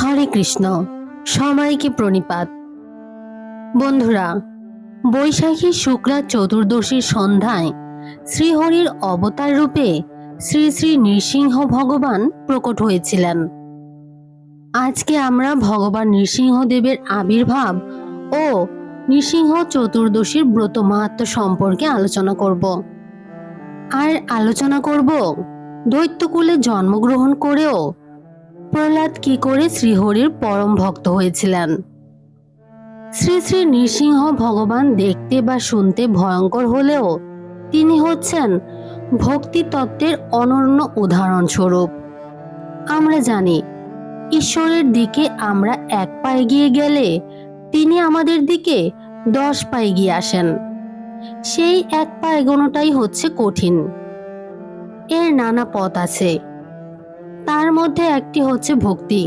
হরে কৃষ্ণ। সবাইকে প্রণিপাত। বন্ধুরা, বৈশাখী শুক্লা চতুর্দশীর সন্ধ্যায় শ্রীহরির অবতার রূপে শ্রী শ্রী নৃসিংহ ভগবান প্রকট হয়েছিলেন। আজকে আমরা ভগবান নৃসিংহদেবের আবির্ভাব ও নৃসিংহ চতুর্দশীর ব্রত মাহাত্ম্য সম্পর্কে আলোচনা করব। আর আলোচনা করব দৈত্যকুলে জন্মগ্রহণ করেও প্রহ্লাদ কি করে শ্রীহরির পরম ভক্ত হয়েছিলেন। শ্রী শ্রী নৃসিংহ ভগবান দেখতে বা শুনতে ভয়ঙ্কর হলেও তিনি হচ্ছেন ভক্তি তত্ত্বের অনন্য উদাহরণস্বরূপ। আমরা জানি ঈশ্বরের দিকে আমরা এক পা এগিয়ে গেলে তিনি আমাদের দিকে 10 পা এগিয়ে আসেন। সেই এক পা এগোনোটাই হচ্ছে কঠিন। এর নানা পথ আছে, তার মধ্যে একটি হচ্ছে ভক্তি।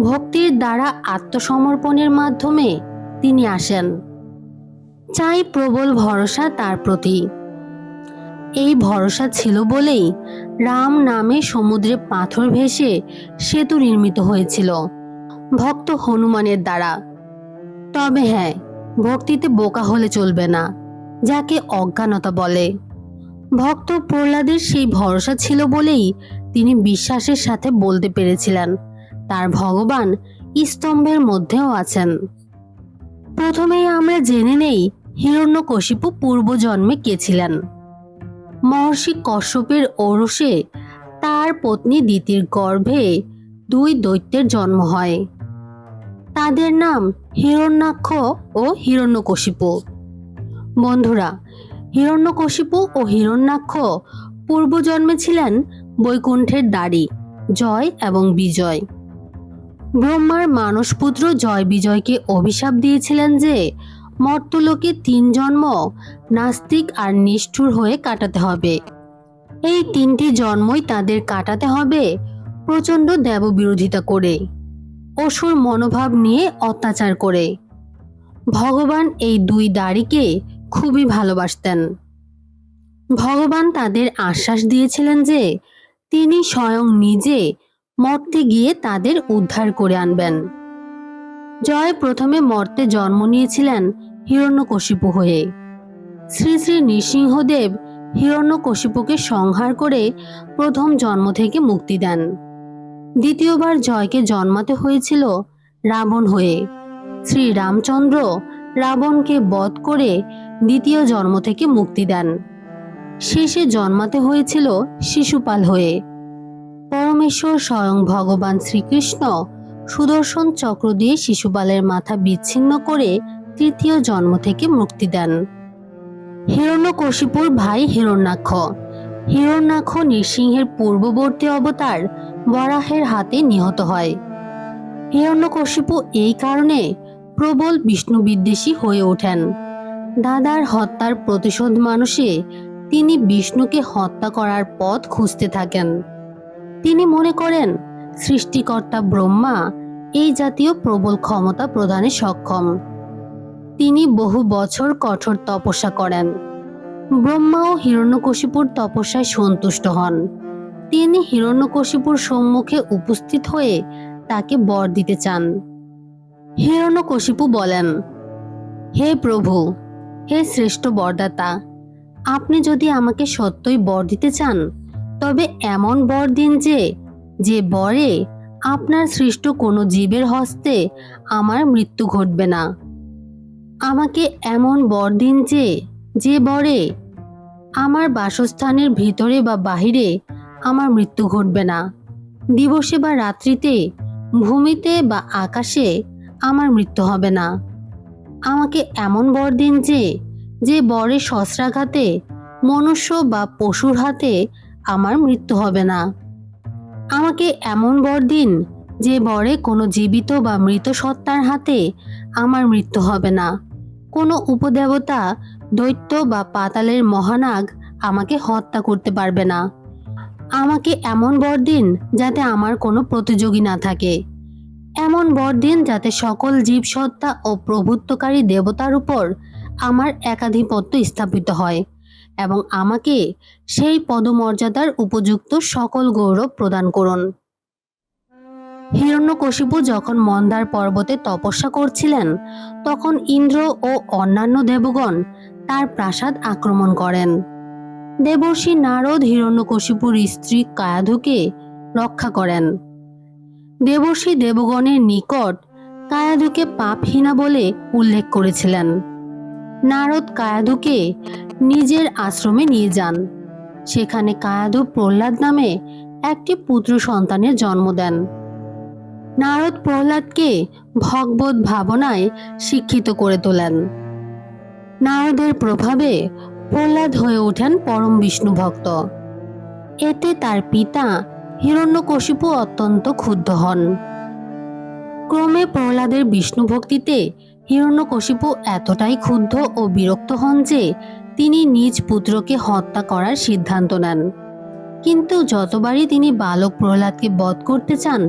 ভক্তির দ্বারা আত্মসমর্পণের মাধ্যমে তিনি আসেন। চাই প্রবল ভরসা তার প্রতি। এই ভরসা ছিল বলেই রাম নামে সমুদ্রে পাথর ভেসে সেতু নির্মিত হয়েছিল ভক্ত হনুমানের দ্বারা। তবে হ্যাঁ, ভক্তিতে বোকা হলে চলবে না, যাকে অজ্ঞানতা বলে। ভক্ত প্রহ্লাদের সেই ভরসা ছিল বলেই তিনি বিশ্বাসের সাথে বলতে পেরেছিলেন তার ভগবান স্তম্ভের মধ্যেও আছেন। প্রথমেই আমরা জেনে নেই হিরণ্যকশিপু পূর্বজন্মে কে ছিলেন। মহর্ষি কশ্যপের ঔরসে তার পত্নী দিতির গর্ভে 2 দৈত্যের জন্ম হয়। তাদের নাম হিরণ্যাক্ষ ও হিরণ্যকশিপু। বন্ধুরা, হিরণ্যকশিপু ও হিরণ্যাক্ষ পূর্বজন্মে ছিলেন বৈকুণ্ঠের দ্বারী জয় এবং বিজয়। ব্রহ্মার মানসপুত্র জয় বিজয়কে অভিশাপ দিয়েছিলেন যে মর্তলোকে 3 জন্ম নাস্তিক আর নিষ্ঠুর হয়ে কাটাতে হবে। এই 3টি জন্মই তাদের কাটাতে হবে প্রচণ্ড দেববিরোধিতা করে, অসুর মনোভাব নিয়ে অত্যাচার করে। ভগবান এই 2 দাড়িকে খুবই ভালোবাসতেন। ভগবান তাদের আশ্বাস দিয়েছিলেন যে তিনি স্বয়ং নিজে মর্তে গিয়ে তাদের উদ্ধার করে আনবেন। জয় প্রথমে মর্তে জন্ম নিয়েছিলেন হিরণ্যকশিপু হয়ে। শ্রী শ্রী নৃসিংহদেব হিরণ্যকশিপুকে সংহার করে প্রথম জন্ম থেকে মুক্তি দেন। দ্বিতীয়বার জয়কে জন্মাতে হয়েছিল রাবণ হয়ে। শ্রী রামচন্দ্র রাবণকে বধ করে দ্বিতীয় জন্ম থেকে মুক্তি দেন। শেষে জন্মাতে হয়েছিল শিশুপাল হয়ে। পরমেশ্বর স্বয়ং ভগবান শ্রীকৃষ্ণ সুদর্শন চক্র দিয়ে শিশুপালের মাথা বিচ্ছিন্ন করে তৃতীয় জন্ম থেকে মুক্তি দেন। হিরণ্যকশিপুর ভাই হিরণ্যাক্ষ। হিরণ্যাক্ষ নৃসিংহের পূর্ববর্তী অবতার বরাহের হাতে নিহত হয়। হিরণ্যকশিপু এই কারণে প্রবল বিষ্ণু বিদ্বেষী হয়ে ওঠেন। দাদার হত্যার প্রতিশোধ মানুষে তিনি বিষ্ণুকে হত্যা করার পথ খুঁজতে থাকেন। তিনি মনে করেন সৃষ্টিকর্তা ব্রহ্মা এই জাতীয় প্রবল ক্ষমতা প্রদানে সক্ষম। তিনি বহু বছর কঠোর তপস্যা করেন। ব্রহ্মাও হিরণ্যকশিপুর তপস্যায় সন্তুষ্ট হন। তিনি হিরণ্যকশিপুর সম্মুখে উপস্থিত হয়ে তাকে বর দিতে চান। হিরণ্যকশিপু বলেন, হে প্রভু, হে শ্রেষ্ঠ বরদাতা, আপনি যদি আমাকে সত্যই বর দিতে চান তবে এমন বর দিন যে বরে আপনার সৃষ্ট কোনো জীবের হস্তে আমার মৃত্যু ঘটবে না। আমাকে এমন বর দিন যে বরে আমার বাসস্থানের ভিতরে বা বাহিরে আমার মৃত্যু ঘটবে না। দিবসে বা রাত্রিতে, ভূমিতে বা আকাশে আমার মৃত্যু হবে না। আমাকে এমন বর দিন যে বরে শস্ত্রাঘাতে, মনুষ্য বা পশুর হাতে আমার মৃত্যু হবে না। আমাকে এমন বর দিন যে বরে কোনো জীবিত বা মৃত সত্তার হাতে আমার মৃত্যু হবে না। কোনো উপদেবতা, দৈত্য বা পাতালের মহানাগ আমাকে হত্যা করতে পারবে না। আমাকে এমন বর দিন যাতে আমার কোনো প্রতিযোগী না থাকে। এমন বর দিন যাতে সকল জীবসত্তা ও প্রভুত্বকারী দেবতার উপর আমার একাধিপত্য স্থাপিত হয় এবং আমাকে সেই পদমর্যাদার উপযুক্ত সকল গৌরব প্রদান করুন। হিরণ্যকশিপু যখন মন্দার পর্বতে তপস্যা করছিলেন, তখন ইন্দ্র ও অন্যান্য দেবগণ তার প্রাসাদ আক্রমণ করেন। দেবর্ষি নারদ হিরণ্যকশিপুর স্ত্রী কায়াধুকে রক্ষা করেন। দেবর্ষি দেবগণের নিকট কায়াধুকে পাপহীনা বলে উল্লেখ করেছিলেন। নারদ কায়াধুকে নিজের আশ্রমে নিয়ে যান। সেখানে কায়াধু প্রহ্লাদ নামে একটি পুত্র সন্তানের জন্ম দেন। নারদ প্রহ্লাদকে ভগবত ভাবনায় শিক্ষিত করে তোলেন। নারদের প্রভাবে প্রহ্লাদ হয়ে ওঠেন পরম বিষ্ণু ভক্ত। এতে তার পিতা হিরণ্যকশিপু অত্যন্ত ক্ষুব্ধ হন। ক্রমে প্রহ্লাদের বিষ্ণু ভক্তিতে হিরণ্যকশিপু এতটাই ক্ষুব্ধ ও বিরক্ত হন যে তিনি নিজ পুত্রকে হত্যা করার সিদ্ধান্ত নেন। কিন্তু যতবারই তিনি বালক প্রহ্লাদকে বধ করতে চান,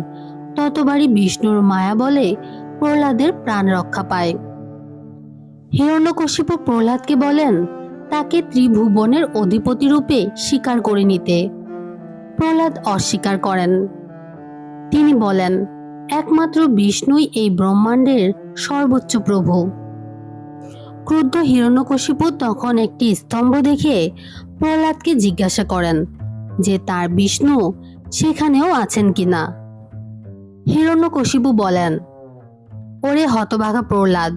ততবারই বিষ্ণুর মায়া বলে প্রহ্লাদের প্রাণ রক্ষা পায়। হিরণ্যকশিপু প্রহ্লাদকে বলেন তাকে ত্রিভুবনের অধিপতি রূপে স্বীকার করে নিতে। প্রহ্লাদ অস্বীকার করেন। তিনি বলেন একমাত্র বিষ্ণুই এই ব্রহ্মাণ্ডের সর্বোচ্চ প্রভু। ক্রুদ্ধ হিরণ্যকশিপু তখন একটি স্তম্ভ দেখে প্রহ্লাদকে জিজ্ঞাসা করেন যে তার বিষ্ণু সেখানেও আছেন কিনা। হিরণ্যকশিপু বলেন, ওরে হতভাগা প্রহ্লাদ,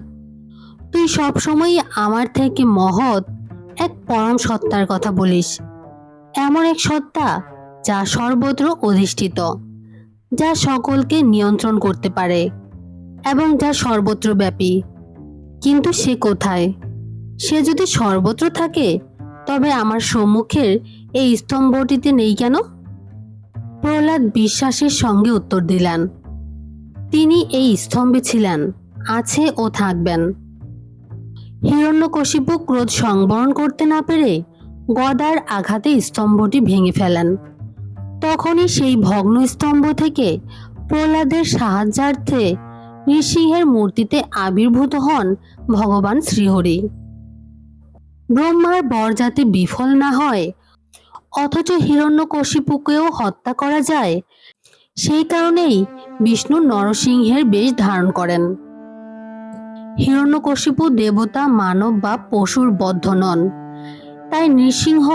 তুই সবসময় আমার থেকে মহৎ এক পরম সত্তার কথা বলিস। এমন এক সত্তা যা সর্বত্র অধিষ্ঠিত, যা সকলকে নিয়ন্ত্রণ করতে পারে এবং যা সর্বত্র ব্যাপী। কিন্তু সে কোথায়? সে যদি সর্বত্র থাকে, তবে আমার সম্মুখের এই স্তম্ভটিতে নেই কেন? প্রহ্লাদ বিশ্বাসের সঙ্গে উত্তর দিলেন, তিনি এই স্তম্ভে ছিলেন, আছে ও থাকবেন। হিরণ্যকশিপু ক্রোধ সংবরণ করতে না পেরে গদার আঘাতে স্তম্ভটি ভেঙে ফেলেন। তখনই সেই ভগ্ন স্তম্ভ থেকে প্রহ্লাদের সাহায্যার্থে নৃসিংহের মূর্তিতে আবির্ভূত হন ভগবান শ্রীহরি। ব্রহ্মার বর যাতে বিফল না হয়, অথচ হিরণ্যকশিপুকেও হত্যা করা যায়, সেই কারণেই বিষ্ণু নরসিংহের বেশ ধারণ করেন। হিরণ্যকশিপু দেবতা, মানব বা পশুর বদ্ধ নন। তাই নৃসিংহ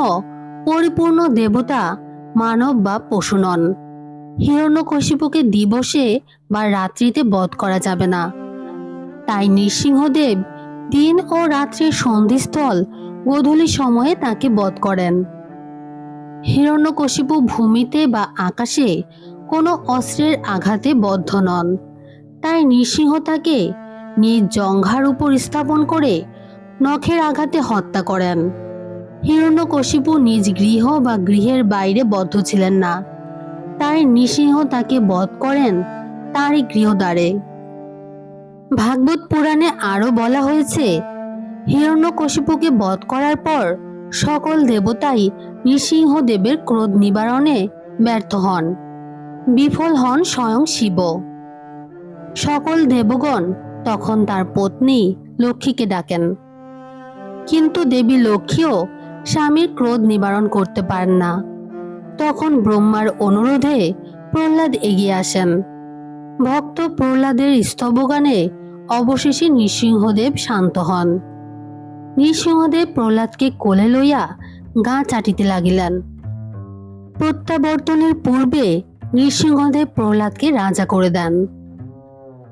পরিপূর্ণ দেবতা, মানব বা পশু নন। হিরণ্যকশিপুকে দিবসে বা রাত্রিতে বধ করা যাবে না। তাই নৃসিংহদেব দিন ও রাত্রির সন্ধিস্থল গোধূলি সময়ে তাকে বধ করেন। হিরণ্যকশিপু ভূমিতে বা আকাশে কোনো অস্ত্রের আঘাতে বদ্ধ নন। তাই নৃসিংহ তাকে নিজ জঙ্ঘার উপর স্থাপন করে নখের আঘাতে হত্যা করেন। হিরণ্যকশিপু নিজ গৃহ বা গৃহের বাইরে বদ্ধ ছিলেন না। তাই নৃসিংহ তাকে বধ করেন তারই গৃহদ্বারে। ভাগবত পুরাণে আরো বলা হয়েছে, হিরণ্যকশিপুকে বধ করার পর সকল দেবতাই নৃসিংহদেবের ক্রোধ নিবারণে ব্যর্থ হন। বিফল হন স্বয়ং শিব। সকল দেবগণ তখন তার পত্নী লক্ষ্মীকে ডাকেন, কিন্তু দেবী লক্ষ্মীও স্বামীর ক্রোধ নিবারণ করতে পারেন না। তখন ব্রহ্মার অনুরোধে প্রহ্লাদ এগিয়ে আসেন। ভক্ত প্রহ্লাদের স্তবগানে অবশেষে নৃসিংহদেব শান্ত হন। নৃসিংহদেব প্রহ্লাদকে কোলে লইয়া গা চাটিতে লাগিলেন। প্রত্যাবর্তনের পূর্বে নৃসিংহদেব প্রহ্লাদকে রাজা করে দেন।